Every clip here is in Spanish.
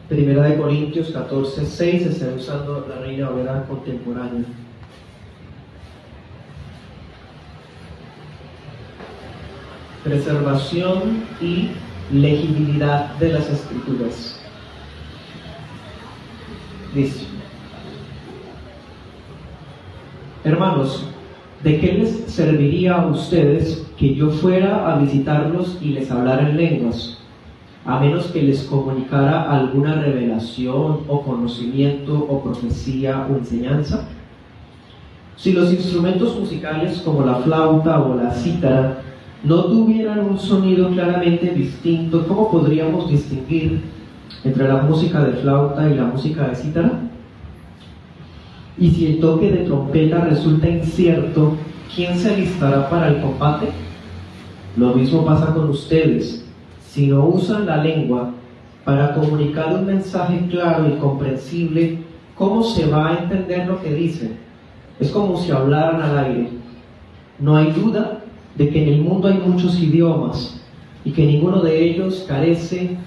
Primera de Corintios 14:6, está usando la Reina Valera contemporánea. Preservación y legibilidad de las Escrituras. Dice: hermanos, ¿de qué les serviría a ustedes que yo fuera a visitarlos y les hablara en lenguas, a menos que les comunicara alguna revelación o conocimiento o profecía o enseñanza? Si los instrumentos musicales como la flauta o la cítara no tuvieran un sonido claramente distinto, ¿cómo podríamos distinguir entre la música de flauta y la música de cítara? Y si el toque de trompeta resulta incierto, ¿quién se alistará para el combate? Lo mismo pasa con ustedes. Si no usan la lengua para comunicar un mensaje claro y comprensible, ¿cómo se va a entender lo que dicen? Es como si hablaran al aire. No hay duda de que en el mundo hay muchos idiomas y que ninguno de ellos carece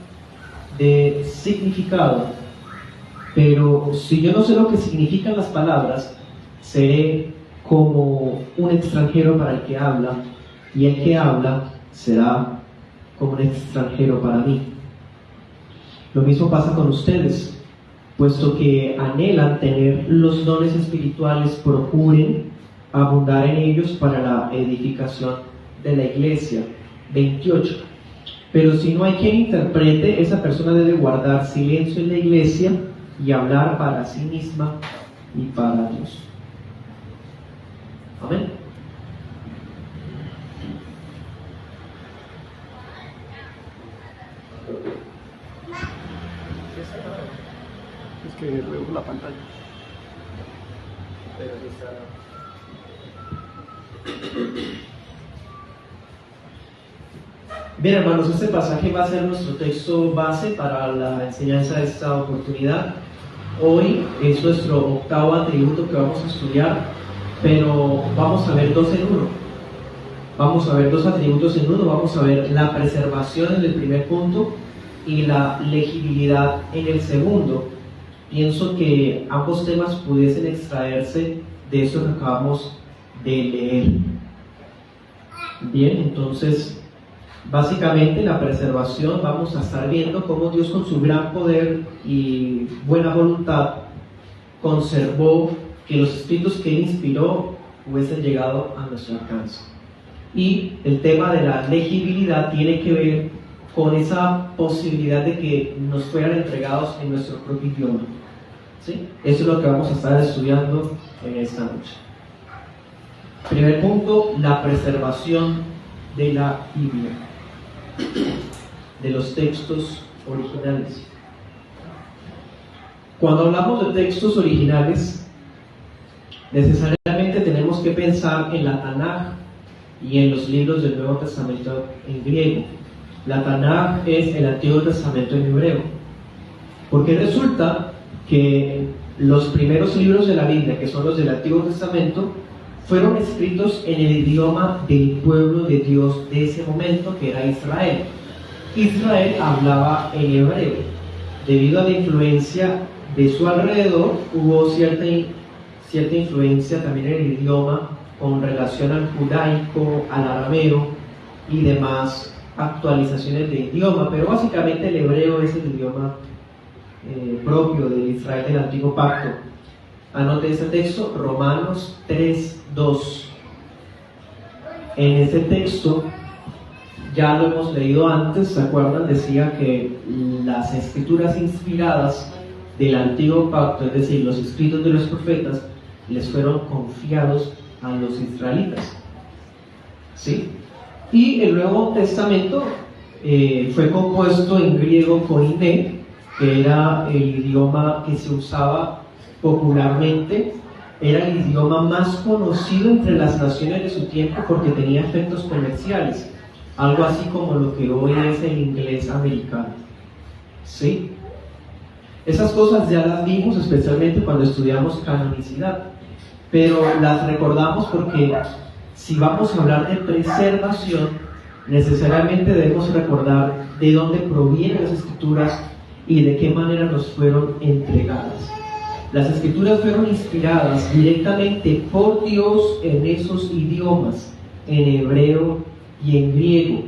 de significado. Pero si yo no sé lo que significan las palabras, seré como un extranjero para el que habla, y el que habla será como un extranjero para mí. Lo mismo pasa con ustedes. Puesto que anhelan tener los dones espirituales, procuren abundar en ellos para la edificación de la iglesia. 28. Pero si no hay quien interprete, esa persona debe guardar silencio en la iglesia y hablar para sí misma y para Dios. Amén. Es que veo la pantalla. Pero está... Bien, hermanos, este pasaje va a ser nuestro texto base para la enseñanza de esta oportunidad. Hoy es nuestro 8º atributo que vamos a estudiar, pero vamos a ver dos en uno. Vamos a ver dos atributos en uno. Vamos a ver la preservación en el primer punto y la legibilidad en el segundo. Pienso que ambos temas pudiesen extraerse de eso que acabamos de leer. Bien, entonces, básicamente la preservación, vamos a estar viendo cómo Dios con su gran poder y buena voluntad conservó que los escritos que Él inspiró hubiesen llegado a nuestro alcance. Y el tema de la legibilidad tiene que ver con esa posibilidad de que nos fueran entregados en nuestro propio idioma. ¿Sí? Eso es lo que vamos a estar estudiando en esta noche. Primer punto, la preservación de la Biblia, de los textos originales. Cuando hablamos de textos originales, necesariamente tenemos que pensar en la Tanaj y en los libros del Nuevo Testamento en griego. La Tanaj es el Antiguo Testamento en hebreo, porque resulta que los primeros libros de la Biblia, que son los del Antiguo Testamento, fueron escritos en el idioma del pueblo de Dios de ese momento, que era Israel. Israel hablaba en hebreo. Debido a la influencia de su alrededor, hubo cierta influencia también en el idioma con relación al judaico, al arameo y demás actualizaciones de idioma, pero básicamente el hebreo es el idioma propio de Israel del Antiguo Pacto. Anote este texto, Romanos 3:2. En este texto, ya lo hemos leído antes, ¿se acuerdan? Decía que las escrituras inspiradas del Antiguo Pacto, es decir, los escritos de los profetas, les fueron confiados a los israelitas. ¿Sí? Y el Nuevo Testamento fue compuesto en griego koiné, que era el idioma que se usaba popularmente, era el idioma más conocido entre las naciones de su tiempo porque tenía efectos comerciales, algo así como lo que hoy es el inglés americano. ¿Sí? Esas cosas ya las vimos especialmente cuando estudiamos canonicidad, pero las recordamos porque si vamos a hablar de preservación, necesariamente debemos recordar de dónde provienen las escrituras y de qué manera nos fueron entregadas. Las escrituras fueron inspiradas directamente por Dios en esos idiomas, en hebreo y en griego.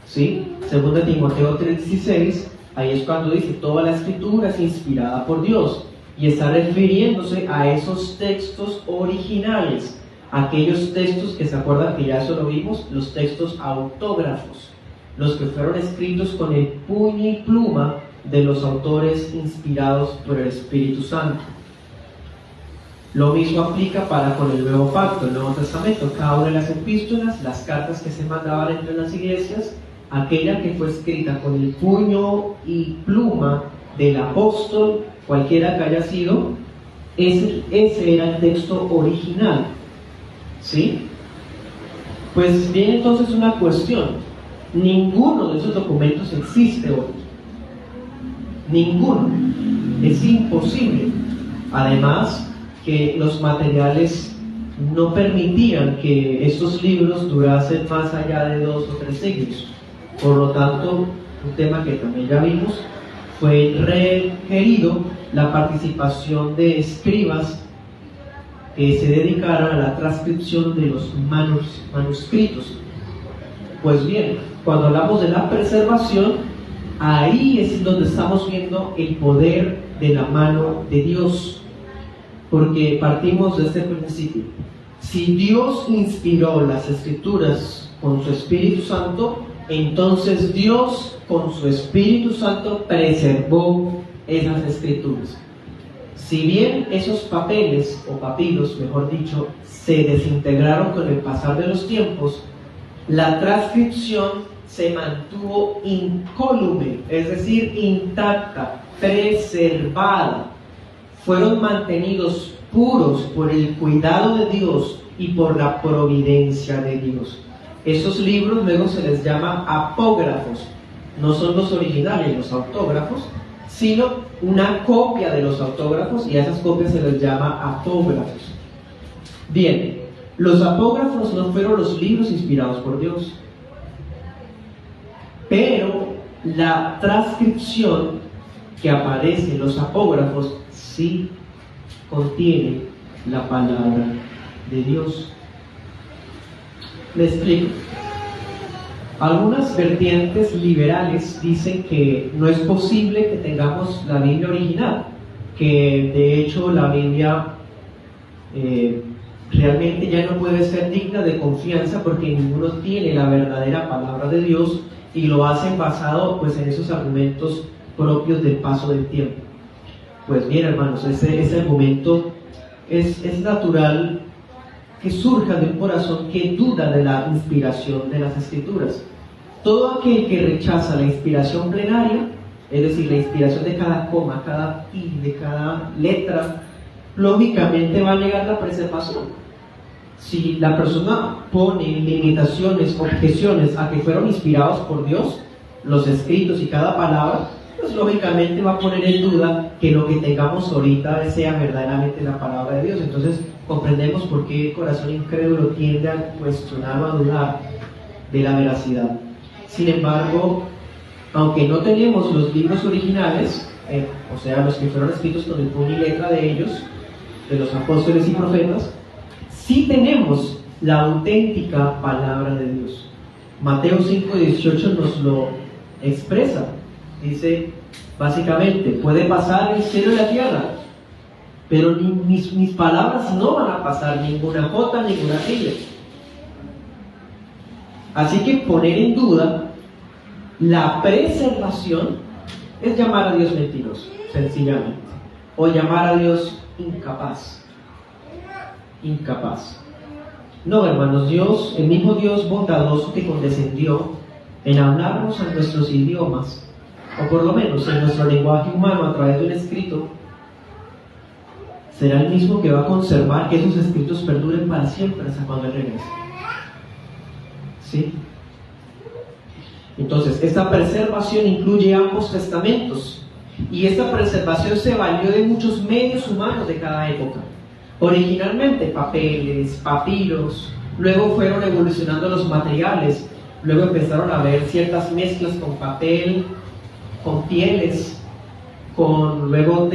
¿Sí? Según Timoteo 3:16, ahí es cuando dice, toda la escritura es inspirada por Dios, y está refiriéndose a esos textos originales, aquellos textos que se acuerdan que ya eso lo vimos, los textos autógrafos, los que fueron escritos con el puño y pluma de los autores inspirados por el Espíritu Santo. Lo mismo aplica para con el Nuevo Pacto, el Nuevo Testamento. Cada una de las epístolas, las cartas que se mandaban entre las iglesias, aquella que fue escrita con el puño y pluma del apóstol, cualquiera que haya sido, ese era el texto original. ¿Sí? Pues viene entonces una cuestión. Ninguno de esos documentos existe hoy. Ninguno. Es imposible. Además, que los materiales no permitían que estos libros durasen más allá de 2 o 3 siglos. Por lo tanto, un tema que también ya vimos, fue requerido la participación de escribas que se dedicaran a la transcripción de los manuscritos. Pues bien, cuando hablamos de la preservación, ahí es donde estamos viendo el poder de la mano de Dios, porque partimos de este principio. Si Dios inspiró las escrituras con su Espíritu Santo, entonces Dios con su Espíritu Santo preservó esas escrituras. Si bien esos papeles, o papiros mejor dicho, se desintegraron con el pasar de los tiempos, la transcripción se mantuvo incólume, es decir, intacta, preservada. Fueron mantenidos puros por el cuidado de Dios y por la providencia de Dios. Esos libros luego se les llama apógrafos. No son los originales, los autógrafos, sino una copia de los autógrafos, y a esas copias se les llama apógrafos. Bien, los apógrafos no fueron los libros inspirados por Dios, pero la transcripción que aparece en los apógrafos sí contiene la palabra de Dios. Me explico. Algunas vertientes liberales dicen que no es posible que tengamos la Biblia original, que de hecho la Biblia realmente ya no puede ser digna de confianza porque ninguno tiene la verdadera palabra de Dios, y lo hacen basado pues en esos argumentos propios del paso del tiempo. Pues bien, hermanos, ese argumento es natural que surja de un corazón que duda de la inspiración de las Escrituras. Todo aquel que rechaza la inspiración plenaria, es decir, la inspiración de cada coma, cada i, de cada letra, lógicamente va a negar la preservación. Si la persona pone limitaciones, objeciones a que fueron inspirados por Dios, los escritos y cada palabra, pues lógicamente va a poner en duda que lo que tengamos ahorita sea verdaderamente la palabra de Dios. Entonces comprendemos por qué el corazón incrédulo tiende a cuestionar o a dudar de la veracidad. Sin embargo, aunque no tenemos los libros originales, o sea, los que fueron escritos con el puño y letra de ellos, de los apóstoles y profetas, sí tenemos la auténtica palabra de Dios. Mateo 5:18 nos lo expresa. Dice, básicamente, puede pasar el cielo y la tierra, pero mis palabras no van a pasar, ninguna jota, ninguna tilde. Así que poner en duda la preservación es llamar a Dios mentiroso, sencillamente, o llamar a Dios incapaz. No, hermanos, Dios, el mismo Dios bondadoso que condescendió en hablarnos a nuestros idiomas, o por lo menos en nuestro lenguaje humano a través de un escrito, será el mismo que va a conservar que esos escritos perduren para siempre hasta cuando Él regrese. ¿Sí? Entonces, esta preservación incluye ambos testamentos, y esta preservación se valió de muchos medios humanos de cada época. Originalmente papeles, papiros, luego fueron evolucionando los materiales, luego empezaron a haber ciertas mezclas con papel, con pieles, con luego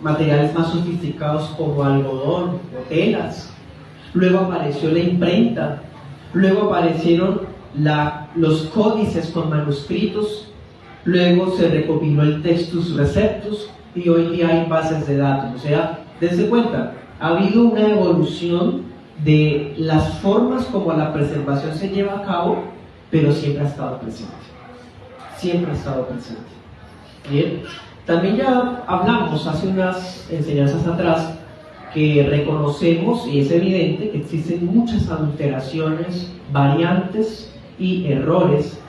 materiales más sofisticados como algodón o telas. Luego apareció la imprenta, luego aparecieron los códices con manuscritos, luego se recopiló el Textus Receptus y hoy día hay bases de datos. O sea, dense cuenta, ha habido una evolución de las formas como la preservación se lleva a cabo, pero siempre ha estado presente. Siempre ha estado presente. Bien, también ya hablamos hace unas enseñanzas atrás que reconocemos, y es evidente, que existen muchas adulteraciones, variantes y errores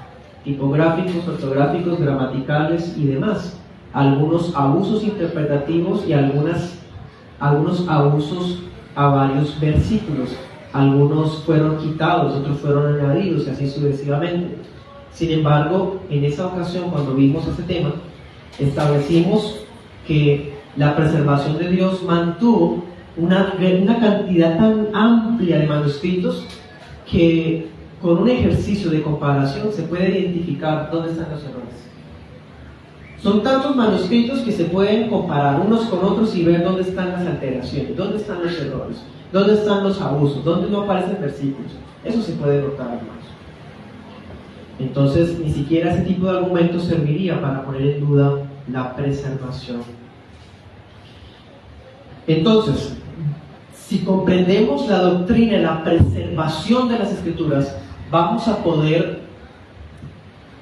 tipográficos, ortográficos, gramaticales y demás. Algunos abusos interpretativos y algunos abusos a varios versículos. Algunos fueron quitados, otros fueron añadidos y así sucesivamente. Sin embargo, en esa ocasión, cuando vimos este tema, establecimos que la preservación de Dios mantuvo una cantidad tan amplia de manuscritos que con un ejercicio de comparación se puede identificar dónde están los errores. Son tantos manuscritos que se pueden comparar unos con otros y ver dónde están las alteraciones, dónde están los errores, dónde están los abusos, dónde no aparecen versículos. Eso se puede notar, hermanos. Entonces, ni siquiera ese tipo de argumentos serviría para poner en duda la preservación. Entonces, si comprendemos la doctrina y la preservación de las Escrituras, vamos a poder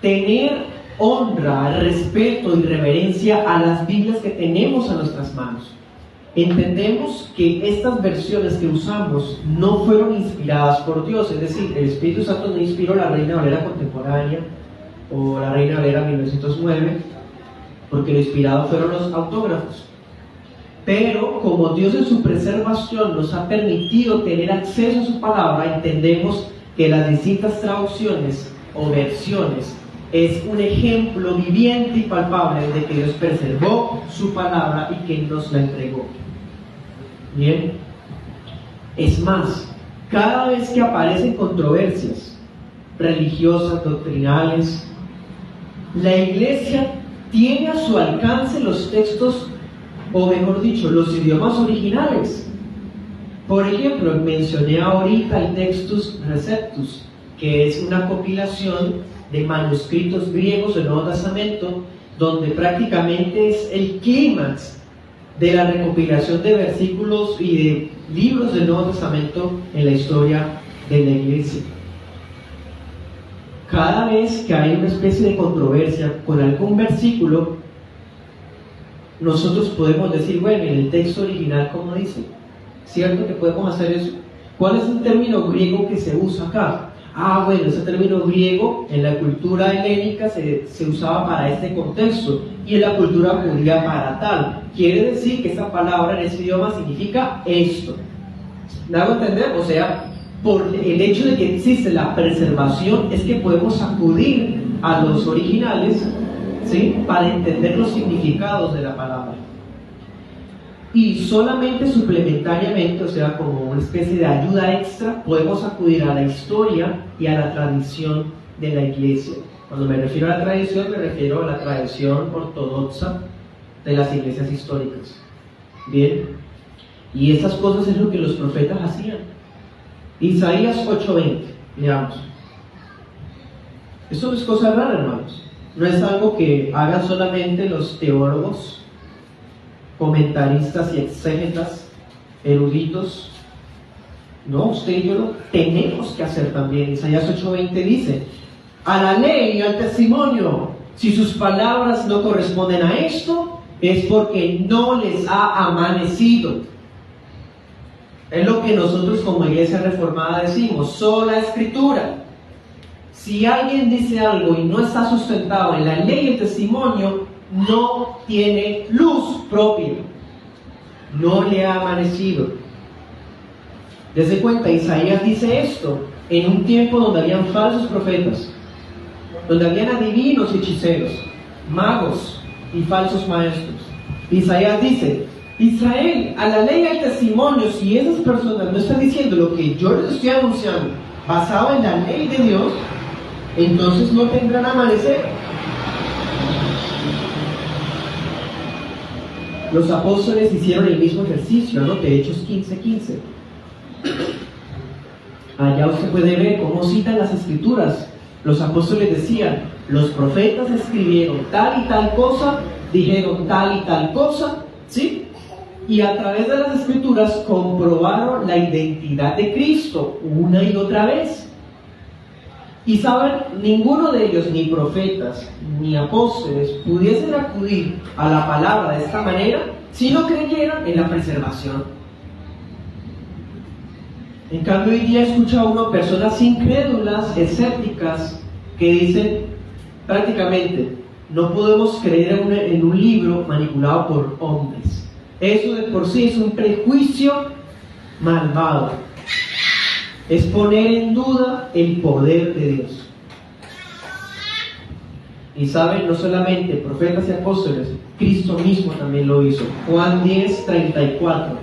tener honra, respeto y reverencia a las Biblias que tenemos a nuestras manos. Entendemos que estas versiones que usamos no fueron inspiradas por Dios, es decir, el Espíritu Santo no inspiró la Reina Valera contemporánea o la Reina Valera 1909, porque lo inspirado fueron los autógrafos. Pero como Dios en su preservación nos ha permitido tener acceso a su palabra, entendemos que las distintas traducciones o versiones es un ejemplo viviente y palpable de que Dios preservó su palabra y que nos la entregó. Bien, es más, cada vez que aparecen controversias religiosas, doctrinales, la Iglesia tiene a su alcance los textos, o mejor dicho, los idiomas originales. Por ejemplo, mencioné ahorita el Textus Receptus, que es una compilación de manuscritos griegos del Nuevo Testamento, donde prácticamente es el clímax de la recopilación de versículos y de libros del Nuevo Testamento en la historia de la Iglesia. Cada vez que hay una especie de controversia con algún versículo, nosotros podemos decir, bueno, en el texto original, ¿cómo dice? ¿Cierto que podemos hacer eso? ¿Cuál es el término griego que se usa acá? Bueno, ese término griego en la cultura helénica se usaba para este contexto y en la cultura judía para tal. Quiere decir que esta palabra en ese idioma significa esto. ¿Me hago entender? O sea, por el hecho de que existe la preservación es que podemos acudir a los originales, ¿sí?, para entender los significados de la palabra. Y solamente suplementariamente, o sea, como una especie de ayuda extra, podemos acudir a la historia y a la tradición de la Iglesia. Cuando me refiero a la tradición, me refiero a la tradición ortodoxa de las iglesias históricas. Bien, y estas cosas es lo que los profetas hacían. Isaías 8:20, veamos. Esto no es cosa rara, hermanos. No es algo que hagan solamente los teólogos, comentaristas y exégetas, eruditos. No, usted y yo lo tenemos que hacer también. Isaías 8:20 dice: a la ley y al testimonio, si sus palabras no corresponden a esto, es porque no les ha amanecido. Es lo que nosotros como Iglesia Reformada decimos: sola Escritura. Si alguien dice algo y no está sustentado en la ley y el testimonio, no tiene luz propia, no le ha amanecido. Desde cuenta, Isaías dice esto en un tiempo donde habían falsos profetas, donde habían adivinos y hechiceros, magos y falsos maestros. Isaías dice: Israel, a la ley y al testimonio, si esas personas no están diciendo lo que yo les estoy anunciando basado en la ley de Dios, entonces no tendrán amanecer. Los apóstoles hicieron el mismo ejercicio, ¿no? De Hechos 15:15. Allá usted puede ver cómo citan las escrituras. Los apóstoles decían, los profetas escribieron tal y tal cosa, dijeron tal y tal cosa, ¿sí? Y a través de las escrituras comprobaron la identidad de Cristo una y otra vez. Y saben, ninguno de ellos, ni profetas, ni apóstoles, pudiesen acudir a la palabra de esta manera si no creyeran en la preservación. En cambio, hoy día escucha uno personas incrédulas, escépticas, que dicen prácticamente, no podemos creer en un libro manipulado por hombres. Eso de por sí es un prejuicio malvado. Es poner en duda el poder de Dios. Y saben, no solamente profetas y apóstoles, Cristo mismo también lo hizo. Juan 10:34.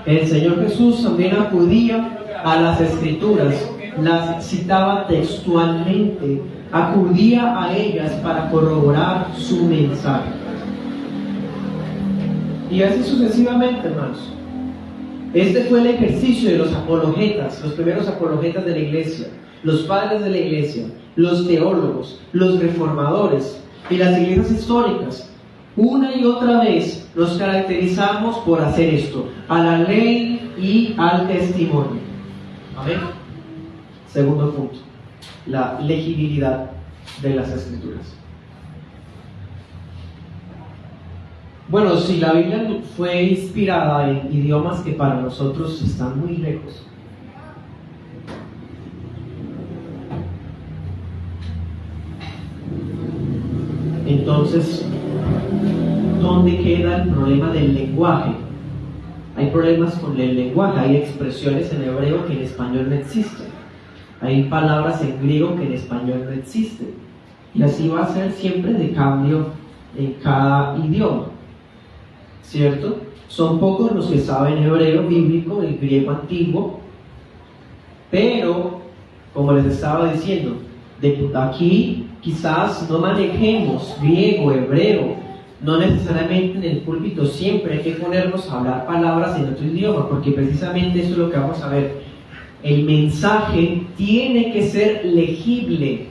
El Señor Jesús también acudía a las escrituras, las citaba textualmente, acudía a ellas para corroborar su mensaje. Y así sucesivamente, hermanos. Este fue el ejercicio de los apologetas, los primeros apologetas de la iglesia, los padres de la iglesia, los teólogos, los reformadores y las iglesias históricas. Una y otra vez nos caracterizamos por hacer esto, a la ley y al testimonio. Amén. Segundo punto, la legibilidad de las escrituras. Bueno, si la Biblia fue inspirada en idiomas que para nosotros están muy lejos, entonces, ¿dónde queda el problema del lenguaje? Hay problemas con el lenguaje, hay expresiones en hebreo que en español no existen, hay palabras en griego que en español no existen, y así va a ser siempre de cambio en cada idioma. ¿Cierto? Son pocos los que saben hebreo bíblico, el griego antiguo, pero, como les estaba diciendo, de aquí quizás no manejemos griego, hebreo, no necesariamente en el púlpito siempre hay que ponernos a hablar palabras en otro idioma, porque precisamente eso es lo que vamos a ver. El mensaje tiene que ser legible,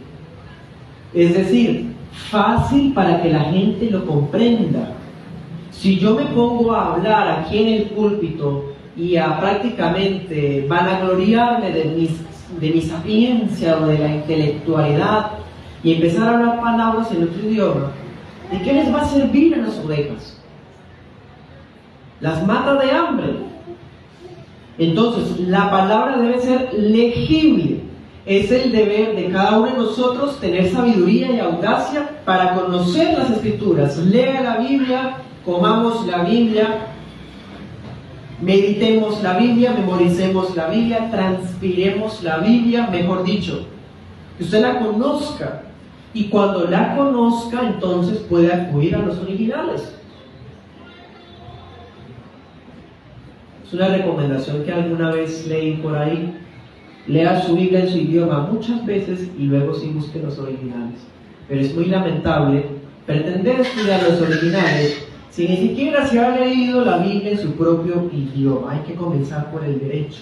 es decir, fácil para que la gente lo comprenda. Si yo me pongo a hablar aquí en el púlpito y a prácticamente vanagloriarme de mi sapiencia o de la intelectualidad y empezar a hablar palabras en otro idioma, ¿de qué les va a servir a las ovejas? Las mata de hambre. Entonces, la palabra debe ser legible. Es el deber de cada uno de nosotros tener sabiduría y audacia para conocer las Escrituras. Lea la Biblia, comamos la Biblia, meditemos la Biblia, memoricemos la Biblia, transpiremos la Biblia, mejor dicho, que usted la conozca, y cuando la conozca entonces puede acudir a los originales. Es una recomendación que alguna vez leí por ahí. Lea su Biblia en su idioma muchas veces y luego sí busque los originales, pero es muy lamentable pretender estudiar los originales si ni siquiera se ha leído la Biblia en su propio idioma. Hay que comenzar por el derecho,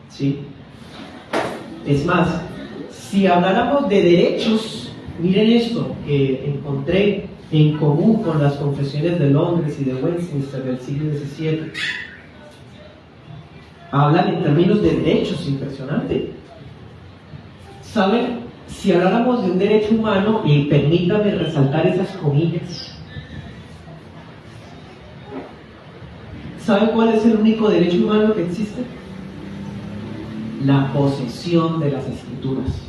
¿sí? Es más, si habláramos de derechos, miren esto que encontré en común con las confesiones de Londres y de Westminster del siglo XVII. Hablan en términos de derechos, impresionante. ¿Saben? Si habláramos de un derecho humano, y permítame resaltar esas comillas, ¿saben cuál es el único derecho humano que existe? La posesión de las Escrituras.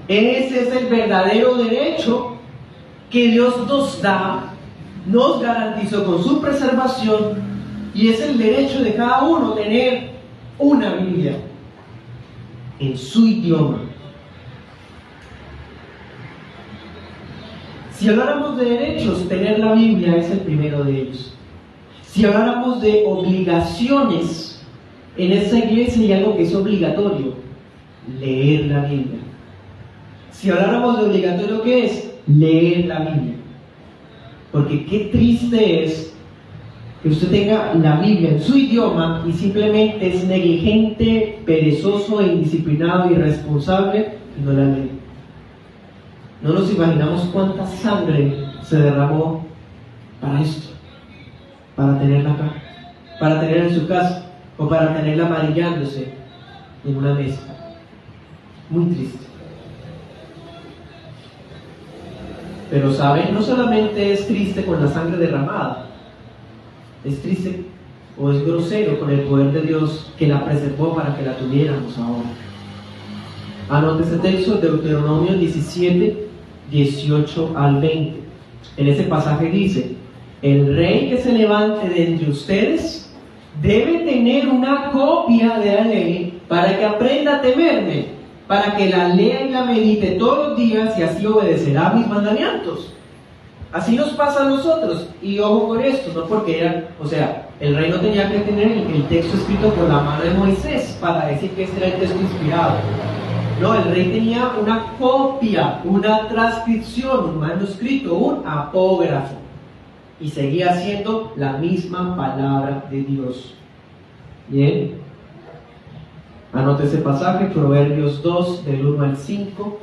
Ese es el verdadero derecho que Dios nos da, nos garantizó con su preservación, y es el derecho de cada uno tener una Biblia en su idioma. Si habláramos de derechos, tener la Biblia es el primero de ellos. Si habláramos de obligaciones, en esta iglesia hay algo que es obligatorio: leer la Biblia. Si habláramos de obligatorio, ¿qué es? Leer la Biblia. Porque qué triste es que usted tenga la Biblia en su idioma y simplemente es negligente, perezoso, indisciplinado, irresponsable y no la lee. No nos imaginamos cuánta sangre se derramó para esto, para tenerla acá, para tenerla en su casa o para tenerla amarillándose en una mesa. Muy triste. Pero saben, no solamente es triste con la sangre derramada, es triste o es grosero con el poder de Dios que la preservó para que la tuviéramos ahora. Anote ese texto, Deuteronomio 17, 18 al 20. En ese pasaje dice: el rey que se levante de entre ustedes debe tener una copia de la ley para que aprenda a temerme, para que la lea y la medite todos los días y así obedecerá mis mandamientos. Así nos pasa a nosotros. Y ojo con esto, no porque el rey no tenía que tener el texto escrito por la mano de Moisés para decir que este era el texto inspirado. No, el rey tenía una copia, una transcripción, un manuscrito, un apógrafo. Y seguía siendo la misma palabra de Dios. Bien. Anote ese pasaje, Proverbios 2, del 1 al 5.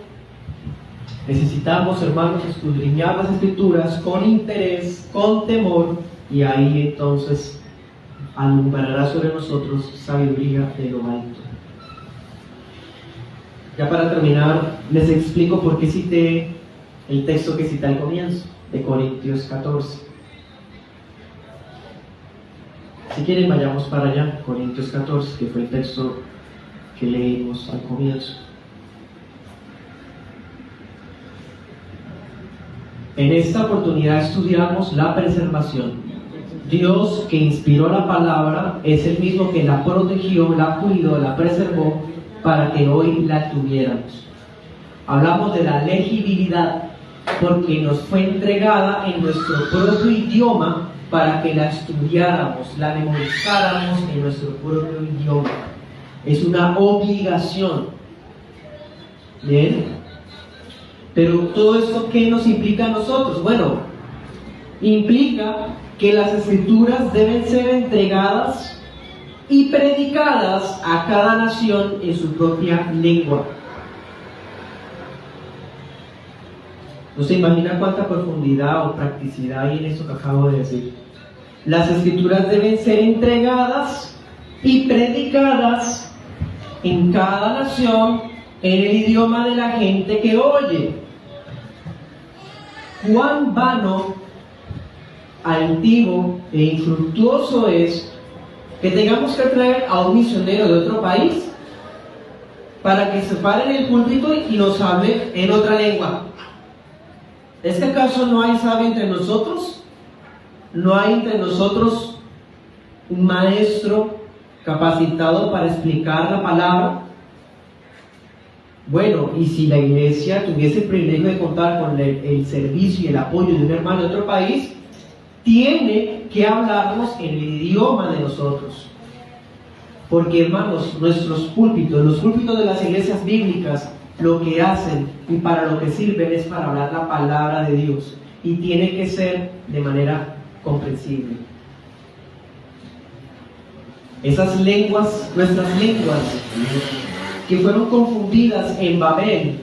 Necesitamos, hermanos, escudriñar las Escrituras con interés, con temor, y ahí entonces alumbrará sobre nosotros sabiduría de lo alto. Ya para terminar, les explico por qué cité el texto que cité al comienzo, de Corintios 14. Si quieren, vayamos para allá, Corintios 14, que fue el texto que leímos al comienzo. En esta oportunidad estudiamos la preservación. Dios, que inspiró la palabra, es el mismo que la protegió, la cuidó, la preservó para que hoy la tuviéramos. Hablamos de la legibilidad porque nos fue entregada en nuestro propio idioma para que la estudiáramos, la memorizáramos en nuestro propio idioma. Es una obligación. ¿Bien? Pero todo esto, ¿qué nos implica a nosotros? Bueno, implica que las Escrituras deben ser entregadas y predicadas a cada nación en su propia lengua. No se imagina cuánta profundidad o practicidad hay en esto que acabo de decir. Las Escrituras deben ser entregadas y predicadas en cada nación en el idioma de la gente que oye. Cuán vano, altivo e infructuoso es que tengamos que traer a un misionero de otro país para que se pare en el púlpito y nos hable en otra lengua. ¿Es que acaso no hay sabio entre nosotros? ¿No hay entre nosotros un maestro capacitado para explicar la palabra? Bueno, y si la iglesia tuviese el privilegio de contar con el servicio y el apoyo de un hermano de otro país, tiene que hablarnos en el idioma de nosotros. Porque, hermanos, nuestros púlpitos, los púlpitos de las iglesias bíblicas, lo que hacen y para lo que sirven es para hablar la palabra de Dios. Y tiene que ser de manera comprensible. Esas lenguas, nuestras lenguas, que fueron confundidas en Babel,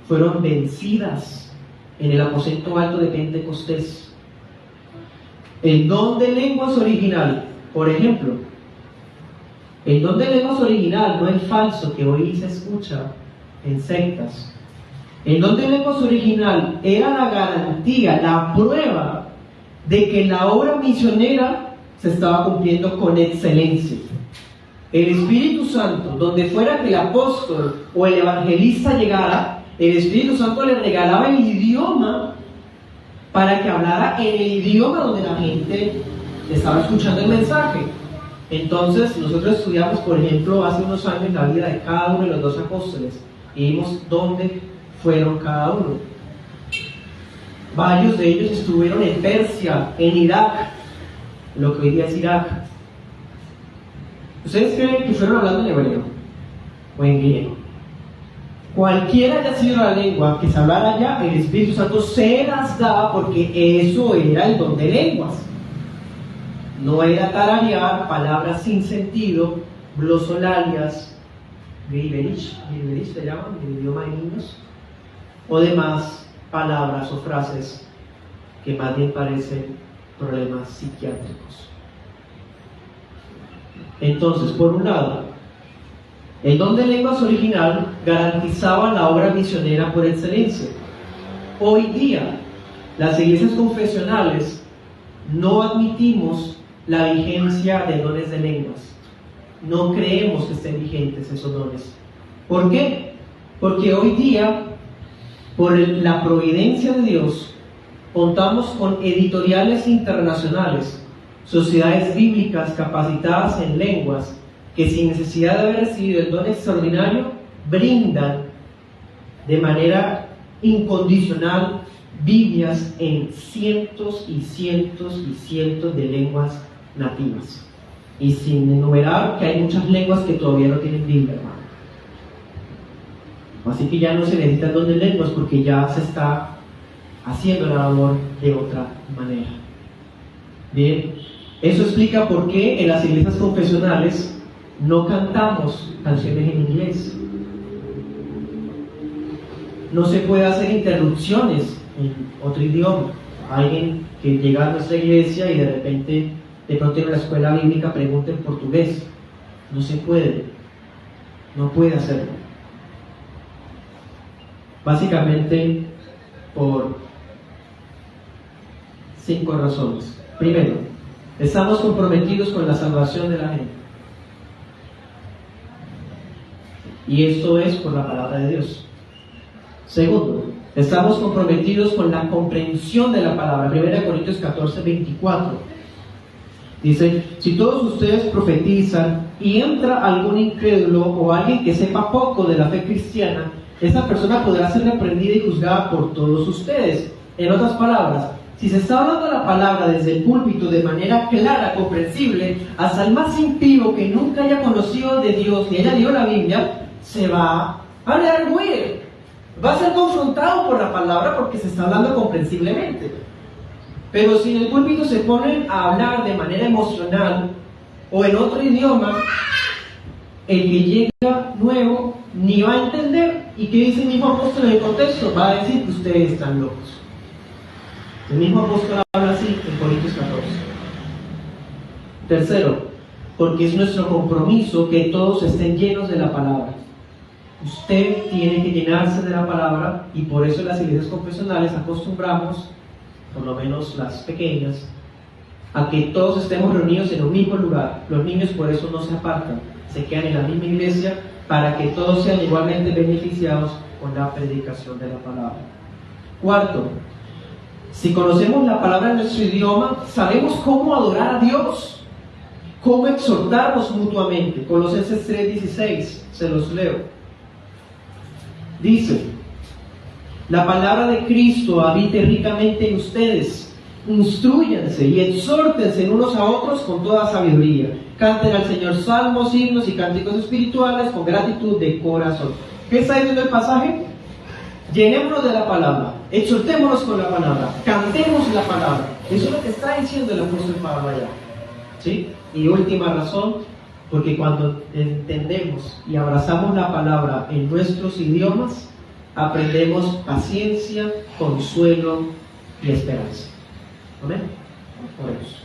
fueron vencidas en el aposento alto de Pentecostés. El don de lenguas original, por ejemplo, el don de lenguas original, no el falso que hoy se escucha en sectas. El don de lenguas original era la garantía, la prueba de que la obra misionera se estaba cumpliendo con excelencia. El Espíritu Santo, donde fuera que el apóstol o el evangelista llegara, el Espíritu Santo le regalaba el idioma para que hablara en el idioma donde la gente estaba escuchando el mensaje. Entonces, nosotros estudiamos, por ejemplo, hace unos años la vida de cada uno de los 2 apóstoles y vimos dónde fueron cada uno. Varios de ellos estuvieron en Persia, en Irak, lo que hoy día es Irak. ¿Ustedes creen que fueron hablando en hebreo o en griego? cualquiera haya sido la lengua que se hablara allá, el Espíritu Santo se las daba porque eso era el don de lenguas. No era tararear palabras sin sentido, glosolalias, griberish se llaman, en el idioma de niños, o demás palabras o frases que más bien parecen problemas psiquiátricos. Entonces, por un lado, el don de lenguas original garantizaba la obra misionera por excelencia. Hoy día, las iglesias confesionales no admitimos la vigencia de dones de lenguas. No creemos que estén vigentes esos dones. ¿Por qué? Porque hoy día, por la providencia de Dios, contamos con editoriales internacionales, sociedades bíblicas capacitadas en lenguas, que sin necesidad de haber recibido el don extraordinario, brindan de manera incondicional Biblias en cientos y cientos y cientos de lenguas nativas. Y sin enumerar que hay muchas lenguas que todavía no tienen Biblia, hermano. Así que ya no se necesita el don de lenguas porque ya se está haciendo la labor de otra manera. Bien, eso explica por qué en las iglesias confesionales no cantamos canciones en inglés. No se puede hacer interrupciones en otro idioma. Alguien que llega a nuestra iglesia y de repente, de pronto en la escuela bíblica pregunta en portugués. No se puede. No puede hacerlo. Básicamente por 5 razones. Primero, estamos comprometidos con la salvación de la gente. Y esto es por la palabra de Dios. Segundo, estamos comprometidos con la comprensión de la palabra. 1 Corintios 14, 24. Dice, si todos ustedes profetizan y entra algún incrédulo o alguien que sepa poco de la fe cristiana, esa persona podrá ser reprendida y juzgada por todos ustedes. En otras palabras, si se está hablando la palabra desde el púlpito de manera clara, comprensible, hasta el más impío que nunca haya conocido de Dios ni haya leído la Biblia, se va a reargüir. Va a ser confrontado por la palabra porque se está hablando comprensiblemente. Pero si en el púlpito se ponen a hablar de manera emocional o en otro idioma, el que llega nuevo ni va a entender. ¿Y qué dice el mismo apóstol en el contexto? Va a decir que ustedes están locos. El mismo apóstol habla así en Corintios 14. Tercero, porque es nuestro compromiso que todos estén llenos de la palabra. Usted tiene que llenarse de la palabra y por eso en las iglesias confesionales acostumbramos, por lo menos las pequeñas, a que todos estemos reunidos en un mismo lugar. Los niños por eso no se apartan, se quedan en la misma iglesia para que todos sean igualmente beneficiados con la predicación de la palabra. Cuarto, si conocemos la palabra en nuestro idioma, sabemos cómo adorar a Dios, cómo exhortarnos mutuamente. Colosenses 3:16, se los leo. Dice, la palabra de Cristo habite ricamente en ustedes, instrúyanse y exhórtense unos a otros con toda sabiduría, canten al Señor salmos, himnos y cánticos espirituales con gratitud de corazón. ¿Qué está diciendo el pasaje? Llenémonos de la palabra, exhortémonos con la palabra, cantemos la palabra. Eso es lo que está diciendo el apóstol Pablo allá. ¿Sí? Y última razón, porque cuando entendemos y abrazamos la palabra en nuestros idiomas, aprendemos paciencia, consuelo y esperanza. Amén. Oremos.